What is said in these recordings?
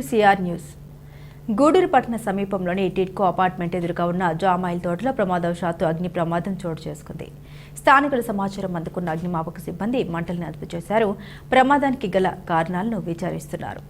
CR news. Gudur పట్టణ సమీపంలోని TIDCO apartment ఎదురుగా ఉన్న జామాయిల్ తోటలో ప్రమాదవశాత్తు అగ్ని ప్రమాదం చోటు చేసుకుంది. స్థానికుల సమాచారం అందుకున్న అగ్నిమాపక సిబ్బంది మంటలను అదుపు చేశారు. ప్రమాదానికి గల కారణాలను విచారిస్తున్నారు.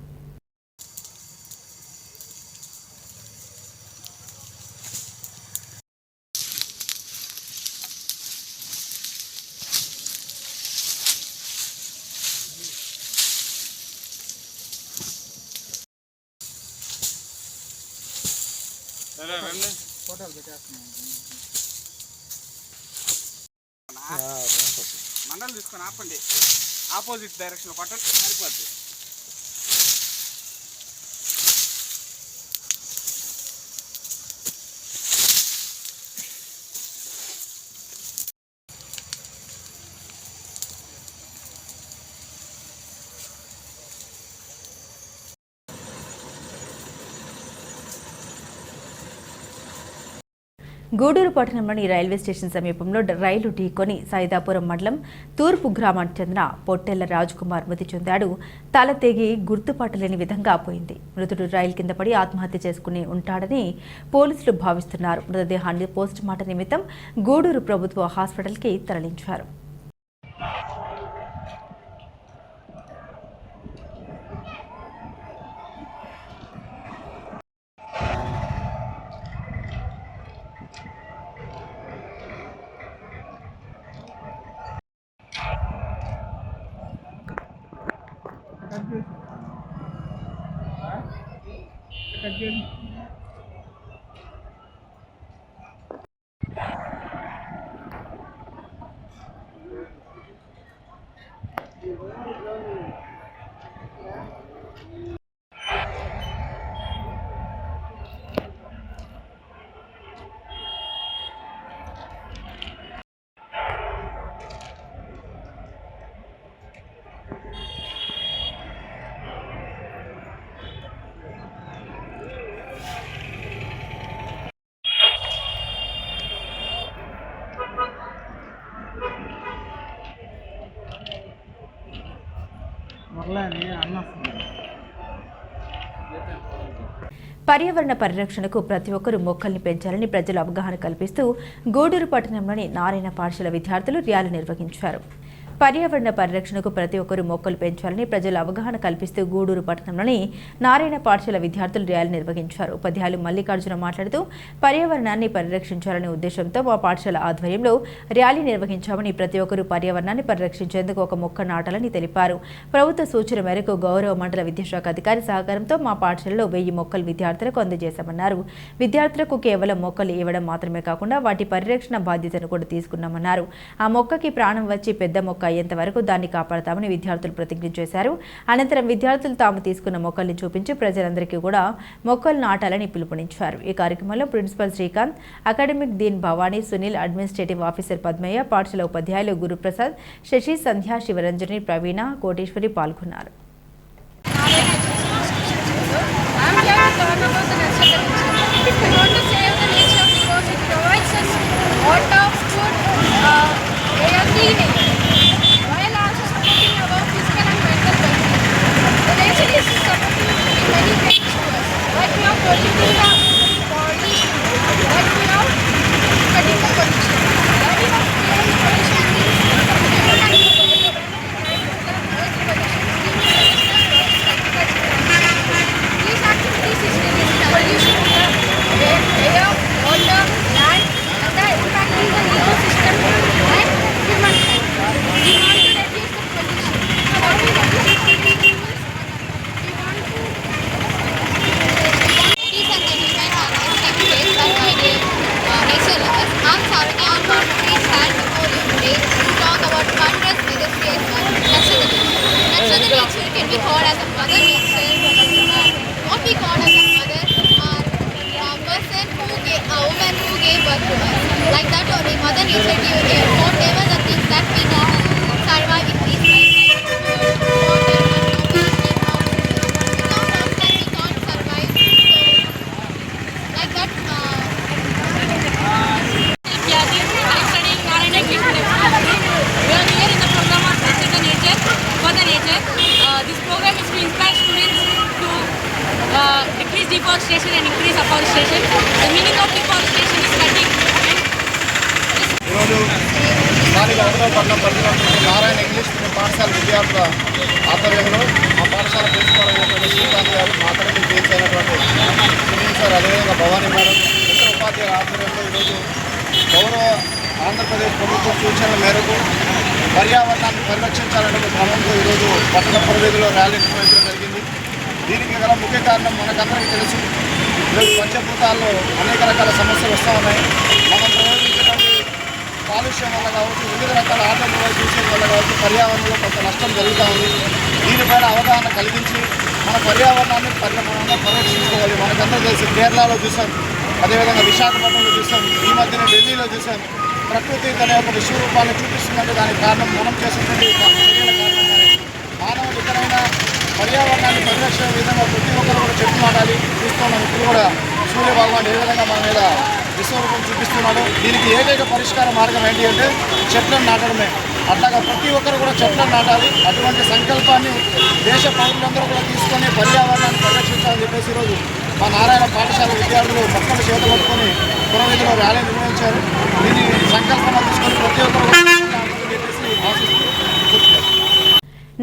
మండలు తీసుకొని ఆపండి, ఆపోజిట్ డైరెక్షన్ కొట్టండి, సరిపోద్ది. గూడూరు పట్టణంలోని రైల్వే స్టేషన్ సమీపంలో రైలు ఢీకొని సైదాపురం మండలం తూర్పు గ్రామానికి చెందిన పొట్టెళ్ల రాజ్కుమార్ మృతి చెందాడు. తల తెగి గుర్తుపట్టలేని విధంగా పోయింది. మృతుడు రైలు కింద పడి ఆత్మహత్య చేసుకుని ఉంటాడని పోలీసులు భావిస్తున్నారు. మృతదేహాన్ని పోస్టుమార్టం నిమిత్తం గూడూరు ప్రభుత్వ హాస్పిటల్కి తరలించారు. పర్యావరణ పరిరక్షణకు ప్రతి ఒక్కరూ మొక్కల్ని పెంచాలని ప్రజలు అవగాహన కల్పిస్తూ గూడూరు పట్టణంలోని నారాయణ పాఠశాల విద్యార్థులు ర్యాలీ నిర్వహించారు. పర్యావరణ పరిరక్షణకు ప్రతి ఒక్కరూ మొక్కలు పెంచాలని ప్రజలు అవగాహన కల్పిస్తూ గూడూరు పట్టణంలోని నారాయణ పాఠశాల విద్యార్థులు ర్యాలీ నిర్వహించారు. ఉపాధ్యాయులు మల్లికార్జున మాట్లాడుతూ పర్యావరణాన్ని పరిరక్షించాలనే ఉద్దేశంతో మా పాఠశాల ఆధ్వర్యంలో ర్యాలీ నిర్వహించామని, ప్రతి ఒక్కరూ పర్యావరణాన్ని పరిరక్షించేందుకు ఒక మొక్క నాటాలని తెలిపారు. ప్రభుత్వ సూచన మేరకు గౌరవ మండల విద్యాశాఖ అధికారి సహకారంతో మా పాఠశాలలో 1000 మొక్కలు విద్యార్థులకు అందజేశామన్నారు. విద్యార్థులకు కేవలం మొక్కలు ఇవ్వడం మాత్రమే కాకుండా వాటి పరిరక్షణ బాధ్యతను కూడా తీసుకున్నామన్నారు. ఆ మొక్కకి ప్రాణం వచ్చి పెద్ద మొక్క అయ్యేంత వరకు దాన్ని కాపాడతామని విద్యార్థులు ప్రతిజ్ఞ చేశారు. అనంతరం విద్యార్థులు తాము తీసుకున్న మొక్కల్ని చూపించి ప్రజలందరికీ కూడా మొక్కలు నాటాలని పిలుపునిచ్చారు. ఈ కార్యక్రమంలో principal Srikanth, academic dean Bhavani, Sunil, administrative officer Padmayya, పాఠశాల ఉపాధ్యాయులు గురుప్రసాద్, శశి, సంధ్య, శివరంజని, ప్రవీణ, కోటేశ్వరి పాల్గొన్నారు. Water, land, and the impact on the ecosystem and humankind. విద్యార్థుల ఆధ్వర్యంలో మా పాఠశాల ప్రిన్సిపాల్ అయినటువంటి శ్రీకాంత్ గారు, మా అకాడమిక్ డీన్స్ అయినటువంటి సునీల్ సార్, అదేవిధంగా భవానీ మేడం, ఇతర ఉపాధ్యాయుల ఆధ్వర్యంలో ఈరోజు గౌరవ ఆంధ్రప్రదేశ్ ప్రభుత్వం సూచనల మేరకు పర్యావరణాన్ని పరిరక్షించాలనే క్రమంలో ఈరోజు పట్టణ పరిధిలో ర్యాలీ నిర్వహించడం జరిగింది. దీనికి గల ముఖ్య కారణం మనకందరికీ తెలుసు, ఈరోజు పంచభూతాల్లో అనేక రకాల సమస్యలు వస్తూ ఉన్నాయి. మనం ప్రయోగించేటువంటి కాలుష్యం వల్ల కావచ్చు, వివిధ రకాల ఆటోమొబైల్ యూసేజ్ వల్ల కావచ్చు పర్యావరణంలో కొంత నష్టం జరుగుతూ ఉంది. దీనిపైన అవగాహన కలిగించి మన పర్యావరణాన్ని పరిరక్షించుకోవాలి. మనకందరూ తెలిసి కేరళలో చూసాం, అదేవిధంగా విశాఖపట్నంలో చూసాం, ఈ మధ్యన ఢిల్లీలో చూసాం. ప్రకృతి తన యొక్క విశ్వరూపాన్ని చూపిస్తుందంటే దానికి కారణం మనం చేస్తున్నటువంటి చర్యల కారణంగానే. మానవులు ఇతరైనా పర్యావరణాన్ని పరిరక్షణ విధంగా ప్రతి ఒక్కరు కూడా చెట్లు నాటాలి. చూస్తున్నాం ఇప్పుడు కూడా సూర్య భగవాన్ ఏ విధంగా మన మీద విశ్వరూపం చూపిస్తున్నాడు. దీనికి ఏకైక పరిష్కార మార్గం ఏంటి అంటే చెట్లను నాటడమే. అట్లాగా ప్రతి ఒక్కరు కూడా చెట్లను నాటాలి. అటువంటి సంకల్పాన్ని దేశ పౌరులందరూ కూడా తీసుకొని పర్యావరణాన్ని పరిరక్షించాలని చెప్పేసి ఈరోజు మా నారాయణ పాఠశాల విద్యార్థులు మొక్కలు చేత పట్టుకొని పురవీధిలో ర్యాలీ నిర్వహించారు. దీన్ని సంకల్పంగా తీసుకొని ప్రతి ఒక్కరు చెప్పేసి ఆశిస్తూ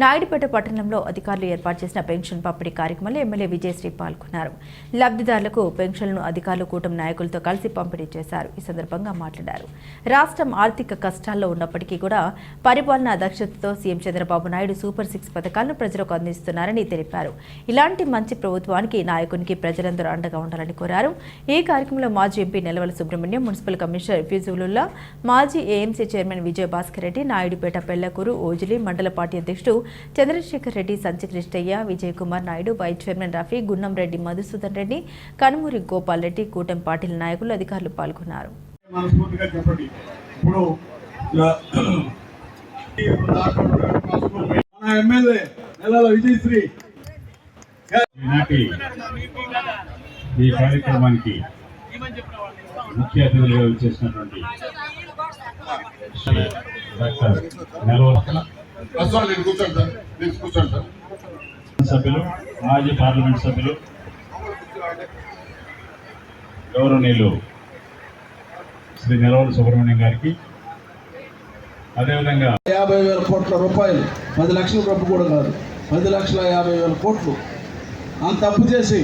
నాయుడుపేట పట్టణంలో అధికారులు ఏర్పాటు చేసిన పెన్షన్ పంపిణీ కార్యక్రమంలో ఎమ్మెల్యే విజయశ్రీ పాల్గొన్నారు. లబ్ధిదారులకు పెన్షన్లను అధికారులు కూటమి నాయకులతో కలిసి పంపిణీ చేశారు. ఈ సందర్భంగా మాట్లాడారు. రాష్ట్రం ఆర్థిక కష్టాల్లో ఉన్నప్పటికీ కూడా పరిపాలనా దక్షతతో సీఎం చంద్రబాబు నాయుడు సూపర్ 6 పథకాలను ప్రజలకు అందిస్తున్నారని తెలిపారు. ఇలాంటి మంచి ప్రభుత్వానికి నాయకునికి ప్రజలందరూ అండగా ఉండాలని కోరారు. ఈ కార్యక్రమంలో మాజీ MP Nelavala Subrahmanyam, municipal commissioner Fizulullah, మాజీ ఏఎంసీ చైర్మన్ విజయభాస్కర్ రెడ్డి, నాయుడుపేట పెళ్లకూరు ఓజిలి మండల పార్టీ అధ్యక్షుడు చంద్రశేఖర్ రెడ్డి, సంచకృష్ణయ్య, విజయ్ కుమార్ నాయుడు, వైస్ చైర్మన్ రఫీ, గున్నం రెడ్డి, మధుసూదన్ రెడ్డి, కనుమూరి గోపాల్ రెడ్డి, కూటమి పార్టీల నాయకులు, అధికారులు పాల్గొన్నారు. ఈ కార్యక్రమానికి ముఖ్య అతిథులుగా వచ్చేసినటువంటి డాక్టర్ నెలవల సభ్యులు, మాజీ పార్లమెంట్ సభ్యులు, గౌరవనీయులు శ్రీ నెలవల సుబ్రహ్మణ్యం గారికి, అదేవిధంగా 50,000 కోట్ల రూపాయలు, 10 లక్షల డబ్బు కూడా కాదు, 10,50,000 కోట్లు అంత తప్పు చేసి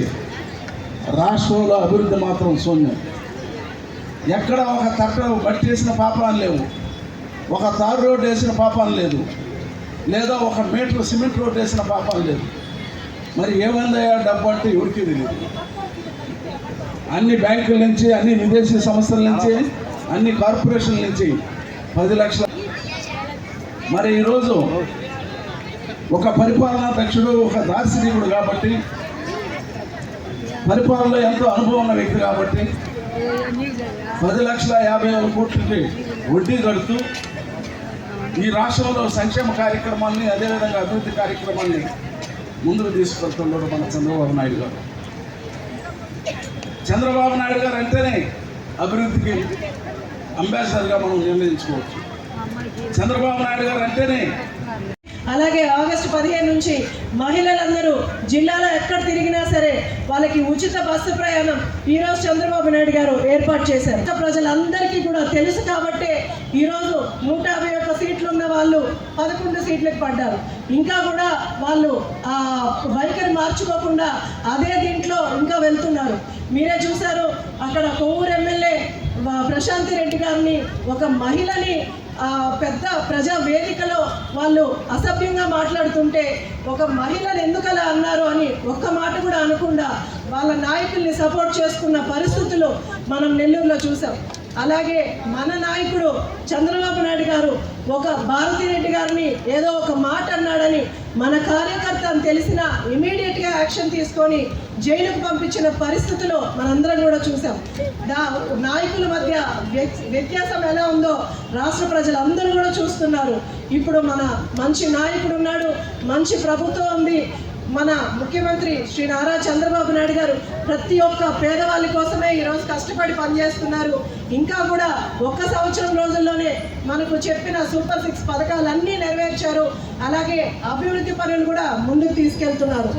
రాష్ట్రంలో అభివృద్ధి మాత్రం శూన్యం. ఎక్కడ ఒక తట్ట బట్టి వేసిన పాపాలు లేవు, ఒక తారు రోడ్డు వేసిన పాపాలు లేదు, లేదా ఒక మీటర్ సిమెంట్ రోడ్డు వేసిన పాపాలు లేదు. మరి ఏమైందయ్యా డబ్బు అంటే ఎవరికి తెలియదు. అన్ని బ్యాంకుల నుంచి, అన్ని విదేశీ సంస్థల నుంచి, అన్ని కార్పొరేషన్ల నుంచి 10 లక్షల. మరి ఈరోజు ఒక పరిపాలనాధ్యక్షుడు, ఒక దార్శనికుడు కాబట్టి, పరిపాలనలో ఎంతో అనుభవం ఉన్న వ్యక్తి కాబట్టి 10,50,000 కోట్లకి వడ్డీ కడుతూ ఈ రాష్ట్రంలో సంక్షేమ కార్యక్రమాన్ని, అదేవిధంగా అభివృద్ధి కార్యక్రమాన్ని ముందుకు తీసుకెళ్తున్నాడు మన చంద్రబాబు నాయుడు గారు. చంద్రబాబు నాయుడు గారు అంటేనే అభివృద్ధికి అంబాసిడర్గా మనం నిర్ణయించుకోవచ్చు. చంద్రబాబు నాయుడు గారు అంటేనే. అలాగే ఆగస్టు 15 నుంచి మహిళలందరూ జిల్లాలో ఎక్కడ తిరిగినా సరే వాళ్ళకి ఉచిత బస్సు ప్రయాణం ఈరోజు చంద్రబాబు నాయుడు గారు ఏర్పాటు చేశారు. ప్రజలందరికీ కూడా తెలుసు కాబట్టి ఈరోజు 151 సీట్లు ఉన్న వాళ్ళు 11 సీట్లకు పడ్డారు. ఇంకా కూడా వాళ్ళు ఆ వైఖరి మార్చుకోకుండా అదే దీంట్లో ఇంకా వెళ్తున్నారు. మీరే చూశారు, అక్కడ కొవ్వూరు ఎమ్మెల్యే ప్రశాంతి రెడ్డి గారిని, ఒక మహిళని పెద్ద ప్రజా వేదికలో వాళ్ళు అసభ్యంగా మాట్లాడుతుంటే ఒక మహిళను ఎందుకలా అన్నారు అని ఒక్క మాట కూడా అనకుండా వాళ్ళ నాయకుల్ని సపోర్ట్ చేసుకున్న పరిస్థితులు మనం నెల్లూరులో చూసాం. అలాగే మన నాయకుడు చంద్రబాబు నాయుడు గారు ఒక భారతిరెడ్డి గారిని ఏదో ఒక మాట అన్నాడని మన కార్యకర్త అని తెలిసిన ఇమీడియట్గా యాక్షన్ తీసుకొని జైలుకు పంపించిన పరిస్థితులు మనందరం కూడా చూసాం. నాయకుల మధ్య వ్యత్యాసం ఎలా ఉందో రాష్ట్ర ప్రజలందరూ కూడా చూస్తున్నారు. ఇప్పుడు మన మంచి నాయకుడు ఉన్నాడు, మంచి ప్రభుత్వం ఉంది. మన ముఖ్యమంత్రి శ్రీ నారా చంద్రబాబు నాయుడు గారు ప్రతి ఒక్క పేదవాళ్ళ కోసమే ఈరోజు కష్టపడి పనిచేస్తున్నారు. ఇంకా కూడా 1 సంవత్సరం రోజుల్లోనే మనకు చెప్పిన సూపర్ 6 పథకాలన్నీ నెరవేర్చారు. అలాగే అభివృద్ధి పనులు కూడా ముందుకు తీసుకెళ్తున్నారు.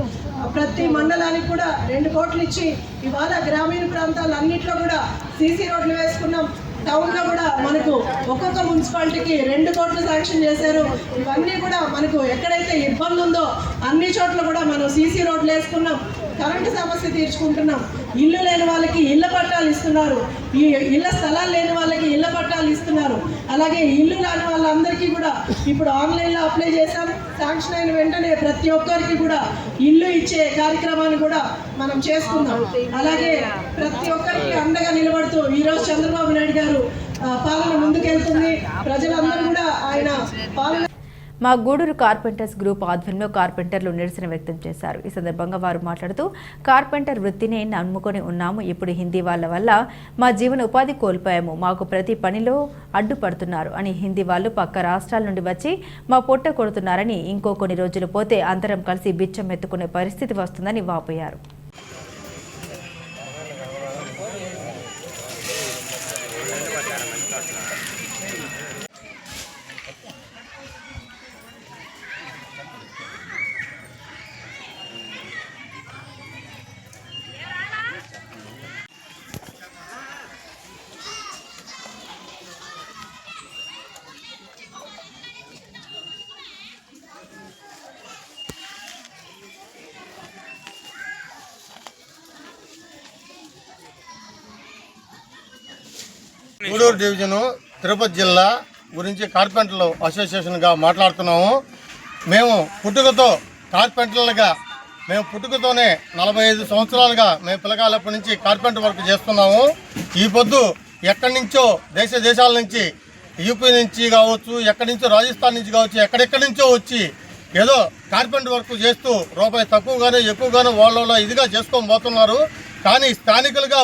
ప్రతి మండలానికి కూడా 2 కోట్లు ఇచ్చి ఇవాళ గ్రామీణ ప్రాంతాలన్నింటిలో కూడా సీసీ రోడ్లు వేసుకున్నాం. టౌన్లో కూడా మనకు ఒక్కొక్క మున్సిపాలిటీకి 2 కోట్లు శాంక్షన్ చేశారు. ఇవన్నీ కూడా మనకు ఎక్కడైతే ఇబ్బంది ఉందో అన్ని చోట్ల కూడా మనం సీసీ రోడ్లు వేసుకున్నాం, కరెంటు సమస్య తీర్చుకుంటున్నాం, ఇల్లు లేని వాళ్ళకి ఇళ్ల పట్టాలు ఇస్తున్నారు, ఈ ఇళ్ల స్థలాలు లేని వాళ్ళకి ఇళ్ల పట్టాలు ఇస్తున్నారు. అలాగే ఇల్లు లేని వాళ్ళందరికీ కూడా ఇప్పుడు ఆన్లైన్లో అప్లై చేశాం. శాంక్షన్ అయిన వెంటనే ప్రతి ఒక్కరికి కూడా ఇల్లు ఇచ్చే కార్యక్రమాన్ని కూడా మనం చేసుకుందాం. అలాగే ప్రతి ఒక్కరికి అండగా నిలబడుతూ ఈరోజు చంద్రబాబు నాయుడు గారు పాలన ముందుకెళ్తుంది. ప్రజలందరూ కూడా ఆయన పాలన. మా గూడూరు కార్పెంటర్స్ గ్రూప్ ఆధ్వర్యంలో కార్పెంటర్లు నిరసన వ్యక్తం చేశారు. ఈ సందర్భంగా వారు మాట్లాడుతూ కార్పెంటర్ వృత్తిని నమ్ముకొని ఉన్నాము. ఇప్పుడు హిందీ వాళ్ళ వల్ల మా జీవన ఉపాధి కోల్పోయాము. మాకు ప్రతి పనిలో అడ్డుపడుతున్నారు అని హిందీ వాళ్ళు పక్క రాష్ట్రాల నుండి వచ్చి మా పొట్ట కొడుతున్నారని, ఇంకో కొన్ని రోజులు పోతే అందరం కలిసి బిచ్చం ఎత్తుకునే పరిస్థితి వస్తుందని వాపోయారు. గూడూరు డివిజను తిరుపతి జిల్లా గురించి కార్పెంటర్లు అసోసియేషన్గా మాట్లాడుతున్నాము. మేము పుట్టుకతో కార్పెంటర్లుగా పుట్టుకతోనే 45 సంవత్సరాలుగా మేము పిల్లకాయలప్పటి నుంచి కార్పెంటర్ వర్క్ చేస్తున్నాము. ఈ పొద్దు ఎక్కడి నుంచో దేశాల నుంచి, యూపీ నుంచి కావచ్చు, ఎక్కడి నుంచో రాజస్థాన్ నుంచి కావచ్చు, ఎక్కడెక్కడి నుంచో వచ్చి ఏదో కార్పెంటర్ వర్క్ చేస్తూ రూపాయి తక్కువగానే ఎక్కువగానే వాళ్ళ ఇదిగా చేసుకొని పోతున్నారు. కానీ స్థానికులుగా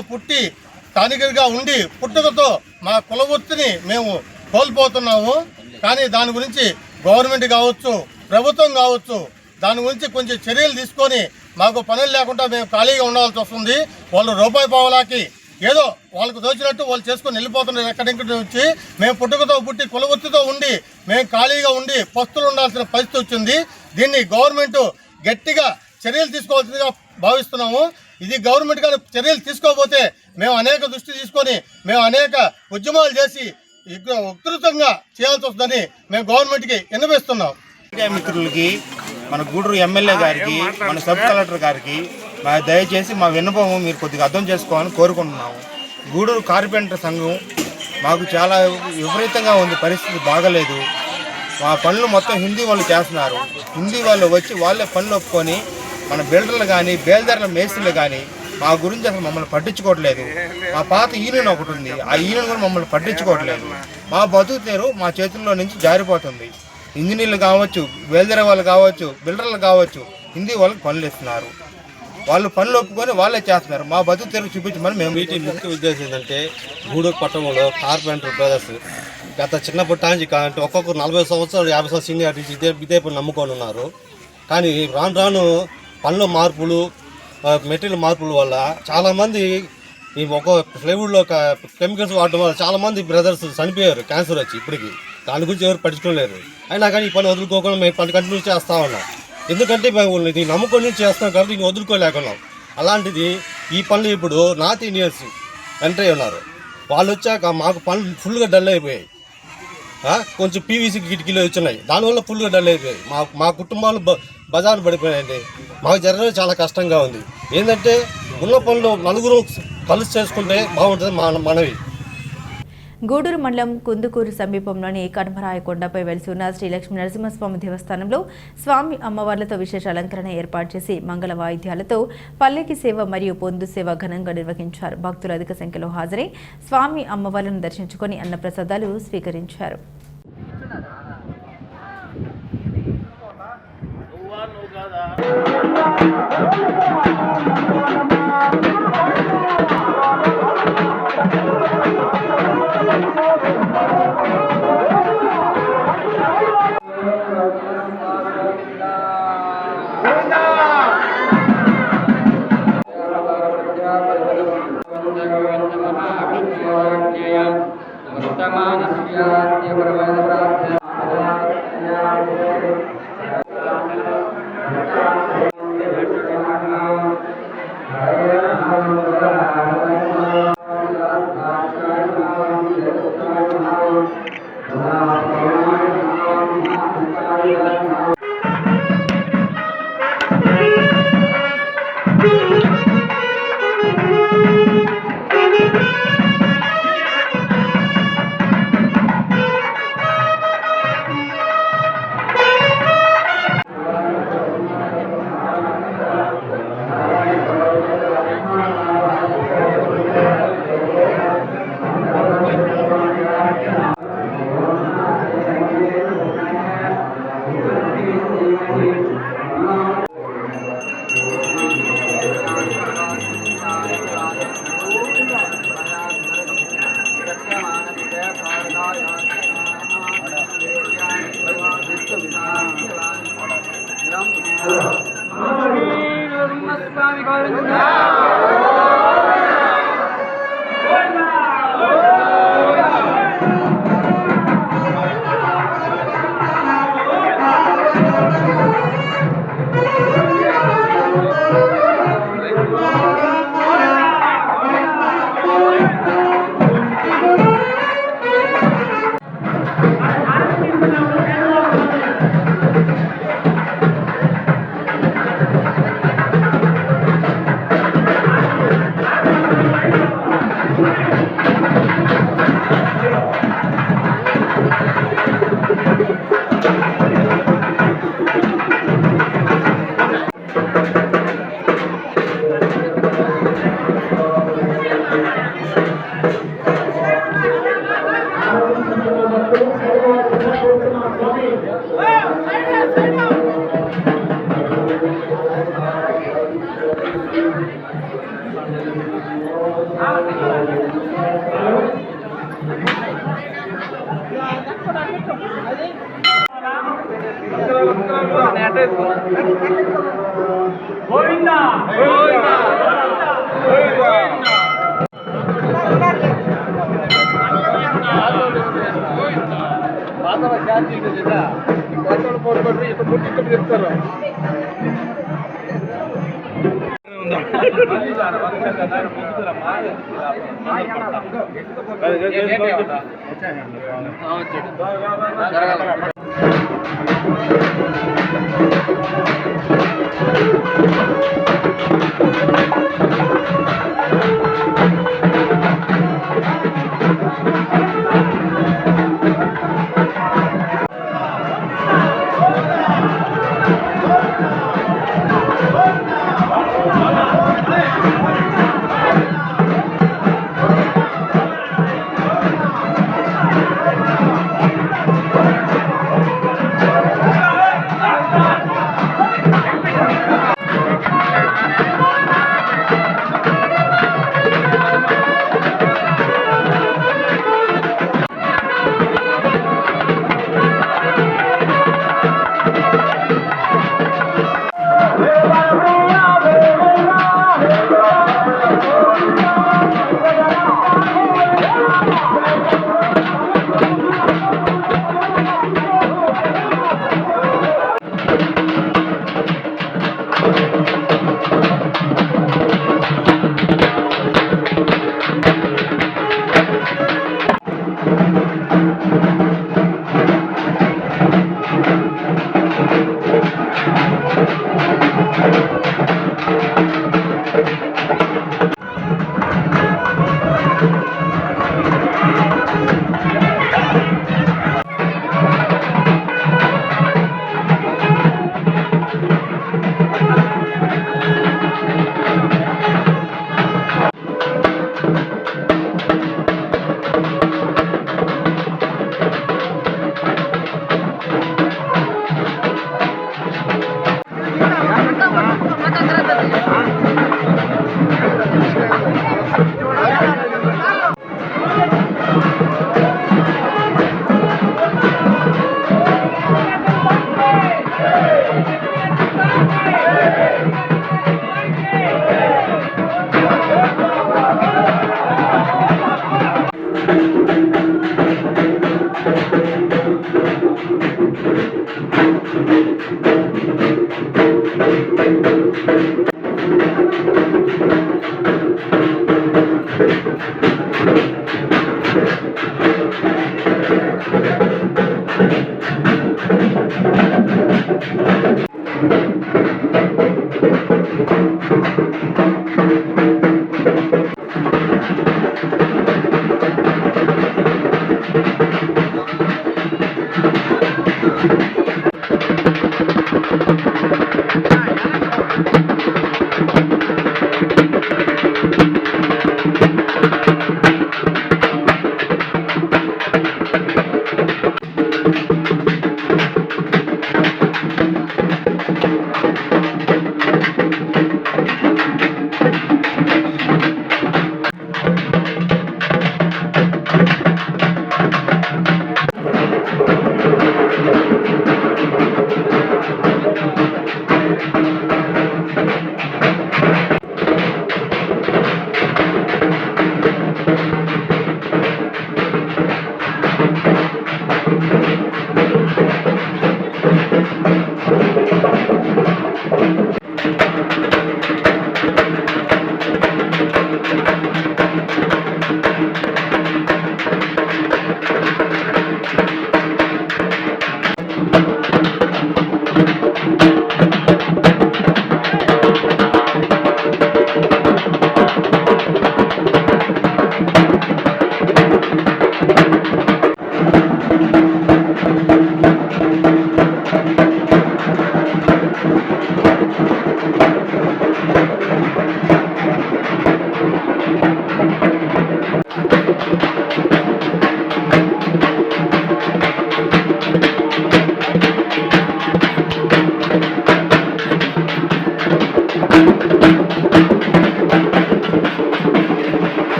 ఉండి పుట్టుకతో మా కుల వృత్తిని మేము కోల్పోతున్నాము. కానీ దాని గురించి గవర్నమెంట్ కావచ్చు, ప్రభుత్వం కావచ్చు, దాని గురించి కొంచెం చర్యలు తీసుకొని మాకు పనులు లేకుండా మేము ఖాళీగా ఉండాల్సి వస్తుంది. వాళ్ళు రూపాయి పావలాకి ఏదో వాళ్ళకు తోచినట్టు వాళ్ళు చేసుకొని వెళ్ళిపోతున్నారు. ఎక్కడెక్కడి నుంచి మేము పుట్టుకతో పుట్టి కుల వృత్తితో ఉండి మేము ఖాళీగా ఉండి పస్తులు ఉండాల్సిన పరిస్థితి వచ్చింది. దీన్ని గవర్నమెంట్ గట్టిగా చర్యలు తీసుకోవాల్సిందిగా భావిస్తున్నాము. ఇది గవర్నమెంట్ గారు చర్యలు తీసుకోకపోతే మేము అనేక దృష్టి తీసుకొని మేము అనేక ఉద్యమాలు చేసి ఉధృతంగా చేయాల్సి వస్తుందని మేము గవర్నమెంట్కి విన్నవిస్తున్నాం. మీడియా మిత్రులకి, మన గూడూరు ఎమ్మెల్యే గారికి, మన సబ్ కలెక్టర్ గారికి దయచేసి మా విన్నపం మీరు కొద్దిగా అర్థం చేసుకోవాలని కోరుకుంటున్నాము. గూడూరు కార్పెంటర్ సంఘం మాకు చాలా విపరీతంగా ఉంది, పరిస్థితి బాగలేదు. మా పనులు మొత్తం హిందీ వాళ్ళు చేస్తున్నారు. హిందీ వాళ్ళు వచ్చి వాళ్ళే పనులు ఒప్పుకొని మన బిల్డర్లు కానీ, బేల్దారుల మేస్త్రులు కానీ మా గురించి అసలు మమ్మల్ని పట్టించుకోవట్లేదు. మా పాత యూనియన్ ఒకటి ఉంది, ఆ యూనియన్ కూడా మమ్మల్ని పట్టించుకోవట్లేదు. మా బతుకు తీరు మా చేతుల్లో నుంచి జారిపోతుంది. ఇంజనీర్లు కావచ్చు, బేల్దార వాళ్ళు కావచ్చు, బిల్డర్లు కావచ్చు, హిందీ వాళ్ళకి పనులు ఇస్తున్నారు. వాళ్ళు పనులు ఒప్పుకొని వాళ్ళే చేస్తున్నారు. మా బతుకు తీరు చూపించమని మేము. వీటి ముఖ్య ఉద్దేశం ఏంటంటే గూడూరు పట్టణంలో కార్పెంటర్ బ్రదర్స్ గత చిన్నప్పటి నుంచి అంటే ఒక్కొక్కరు 40 సంవత్సరాలు 50 సంవత్సరాలు సీనియర్ ఇదే పని నమ్ముకొని ఉన్నారు. కానీ రాను పనుల మార్పులు, మెటీరియల్ మార్పుల వల్ల చాలామంది ఈ ఒక ప్లైవుడ్లో కెమికల్స్ వాడడం వల్ల చాలామంది బ్రదర్స్ చనిపోయారు క్యాన్సర్ వచ్చి. ఇప్పటికి దాని గురించి ఎవరు పట్టించుకోలేరు. అయినా కానీ ఈ పని వదులుకోకుండా మేము పని కంటిన్యూ చేస్తూ ఉన్నాం. ఎందుకంటే మేము ఇది నమ్ముకొని చేస్తాం కాబట్టి ఇంక వదులుకోలేకున్నాం. అలాంటిది ఈ పనులు ఇప్పుడు నార్త్ ఇండియన్స్ ఎంటర్ ఉన్నారు. వాళ్ళు వచ్చాక మాకు పనులు ఫుల్గా డల్ అయిపోయాయి. కొంచెం పీవీసీ కిటికీలు వచ్చినాయి, దానివల్ల ఫుల్గా డల్ అయిపోయాయి. మా కుటుంబాలు బజారు పడిపోయాయండి. మాకు జరగడం చాలా కష్టంగా ఉంది. ఏంటంటే ఉన్న పనులు నలుగురు కలిసి చేసుకుంటే బాగుంటుంది మనవి. గూడూరు మండలం కుందుకూరు సమీపంలోని కనుమరాయకొండపై వెలిసి ఉన్న శ్రీ లక్ష్మీ నరసింహస్వామి దేవస్థానంలో స్వామి అమ్మవార్లతో విశేష అలంకరణ ఏర్పాటు చేసి మంగళ వాయిద్యాలతో పల్లకి సేవ మరియు పొందు సేవ ఘనంగా నిర్వహించారు. భక్తులు అధిక సంఖ్యలో హాజరై స్వామి అమ్మవార్లను దర్శించుకొని అన్నప్రసాదాలు స్వీకరించారు.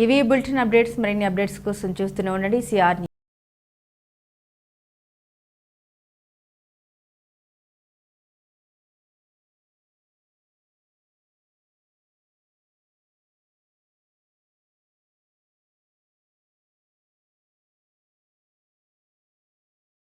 ఇవి బులెటిన్ అప్డేట్స్. మరిన్ని అప్డేట్స్ కోసం చూస్తూనే ఉండండి సిఆర్.